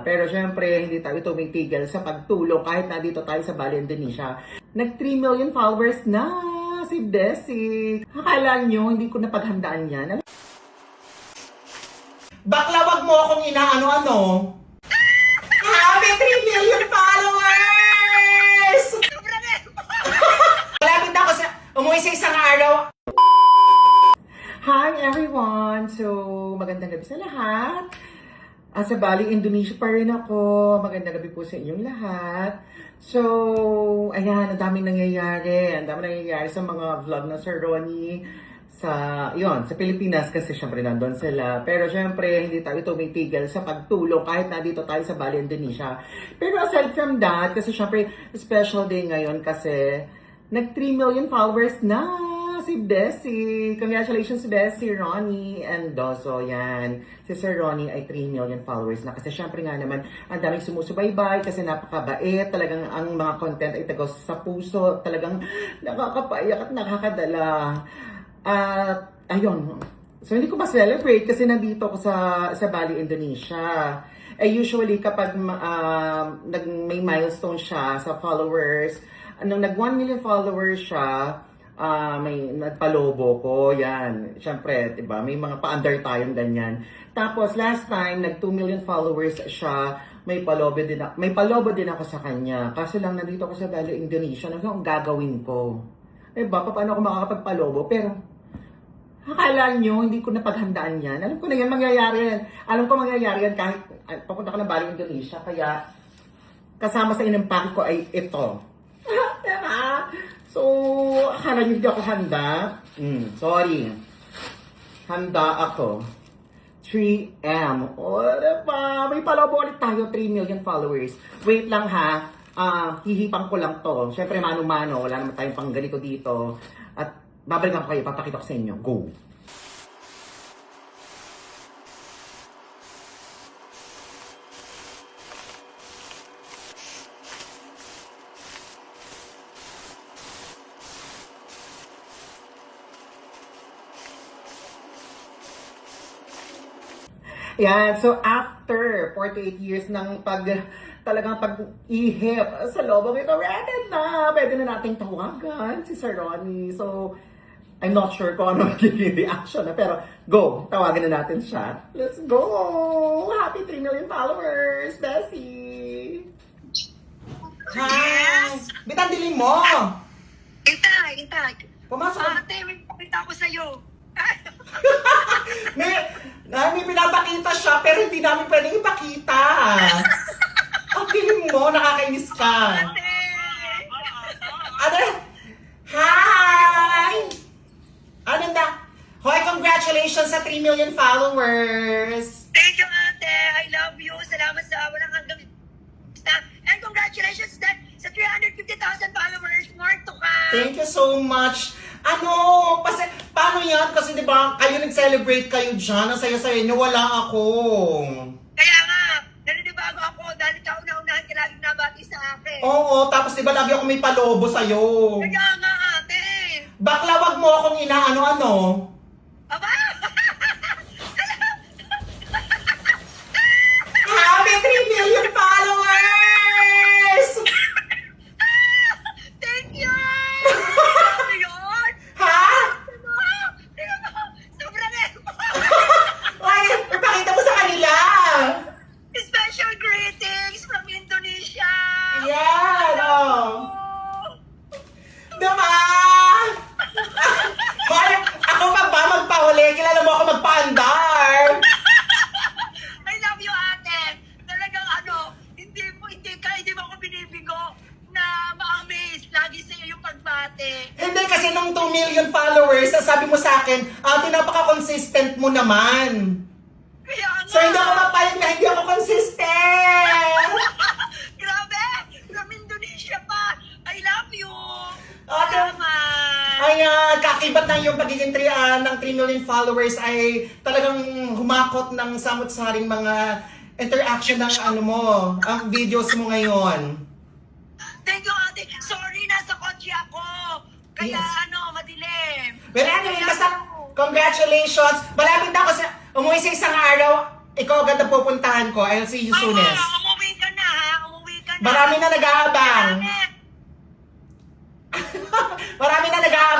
Pero syempre, hindi tayo tumitigil sa pagtulong kahit nandito tayo sa Bali, Indonesia. Nag 3 million followers na si Desi. Akala nyo, hindi ko napaghandaan yan. Bakla, wag mo akong inaano-ano. Happy 3 million followers! Malapit na ako sa umuwi sa isang araw. Hi everyone! So, magandang gabi sa lahat. Sa Bali, Indonesia pa rin ako. Magandang gabi po sa inyong lahat. So, ayan, ang daming nangyayari. Ang daming nangyayari sa mga vlog ng Sir Ronnie sa Pilipinas kasi syempre nandun sila. Pero syempre, hindi tayo tumitigil sa pagtulong kahit nandito tayo sa Bali, Indonesia. Pero aside from that, kasi syempre, special day ngayon kasi nag 3 million followers na si Desi. Congratulations, Desi, Ronnie, and Doso. Yan. Si Sir Ronnie ay 3 million followers na. Kasi syempre nga naman, ang daming sumusubaybay kasi napakabait. Talagang ang mga content ay tagaw sa puso. Talagang nakakapayak at nakakadala. At ayun. So hindi ko ma-celebrate kasi nandito ako sa Bali, Indonesia. Usually kapag may milestone siya sa followers, nung nag 1 million followers siya, may nagpalobo ko, yan. Siyempre, diba, may mga pa-under tayong ganyan. Tapos, last time, nag 2 million followers siya, may palobo din ako sa kanya. Kaso lang, nandito ako sa Bali, Indonesia, ano ang gagawin ko? Diba, paano ako makakapagpalobo? Pero, akala nyo, hindi ko napaghandaan yan. Alam ko na yan, mangyayari yan. Alam ko mangyayari yan kahit papunta ko ng Bali, Indonesia. Kaya, kasama sa inimpake ko ay ito. Diba? So, akala nyo hindi ako handa? Sorry. Handa ako. 3M. O, diba? May palobo ulit tayo. 3 million followers. Wait lang ha. Hihipang ko lang to. Siyempre, mano-mano. Wala naman tayong pang ganito dito. At babalikan ko kayo. Papakita ko sa inyo. Go! Yan, so after 48 years ng talagang pag-ihip sa loob ito, pwede na nating tawagan si Sir Ronnie. So, I'm not sure kung ano magiging reaction na, pero go, tawagan na natin siya. Let's go! Happy 3 million followers, Bessie! Hi! Bitan dilim mo! Intay. Pumasok. Ate, may pakita ko sa'yo. may pinapakita siya, pero hindi namin pwedeng ipakita. Ang dilim mo, nakakainis ka. Ate! Ano? Hi! Ano na? Hoy, congratulations sa 3 million followers! Thank you, ate. I love you. Salamat sa walang hanggang and congratulations sa 350,000 followers. More to come. Thank you so much. Paano yan? Kasi di ba kayo nag-celebrate kayo dyan. Ang saya-saya nyo, wala ako. Kaya nga, naninibago ako dahil kauna-unahan ka laging nabati sa akin. Oo, tapos di ba lagi ako may palobo sa'yo. Kaya nga, ate. Bakla, wag mo akong inaano-ano. Aba! Happy 3 million followers! Thank you! Ano yun? Ha? Tingnan mo! Sobrang Ay, ipakita mo sa kanila. Special greetings from Indonesia! Yan, oh. Diba? Hoy, ako pa ba magpahuli? Kilala mo ako magpaandar. I love you, ate! Talagang hindi mo ako binibigo na ma-amaze. Lagi sa'yo yung pagbate. Hindi kasi nung 2 million followers, sabi mo sa akin, napaka-consistent mo naman. Kaya nga! So hindi ako mapayag na hindi ako consistent. Grabe! From Indonesia pa! I love you! Ate, Salamat! ayan, kakibat na yung pagiging ng 3 million followers ay talagang humakot ng samot-saring mga interaction ng ang videos mo ngayon. Thank you, ate! Sorry, nasa kotse ako! Kaya Yes. madilim! Well, anyway, basta congratulations. Malapit na ako sa umuwi sa isang araw. ikaw agad na pupuntahan ko. I'll see you soonest. Umuwi ka na ha. Umuwi ka na. Marami na nag-aabang. Bakit? Marami na nag-aabang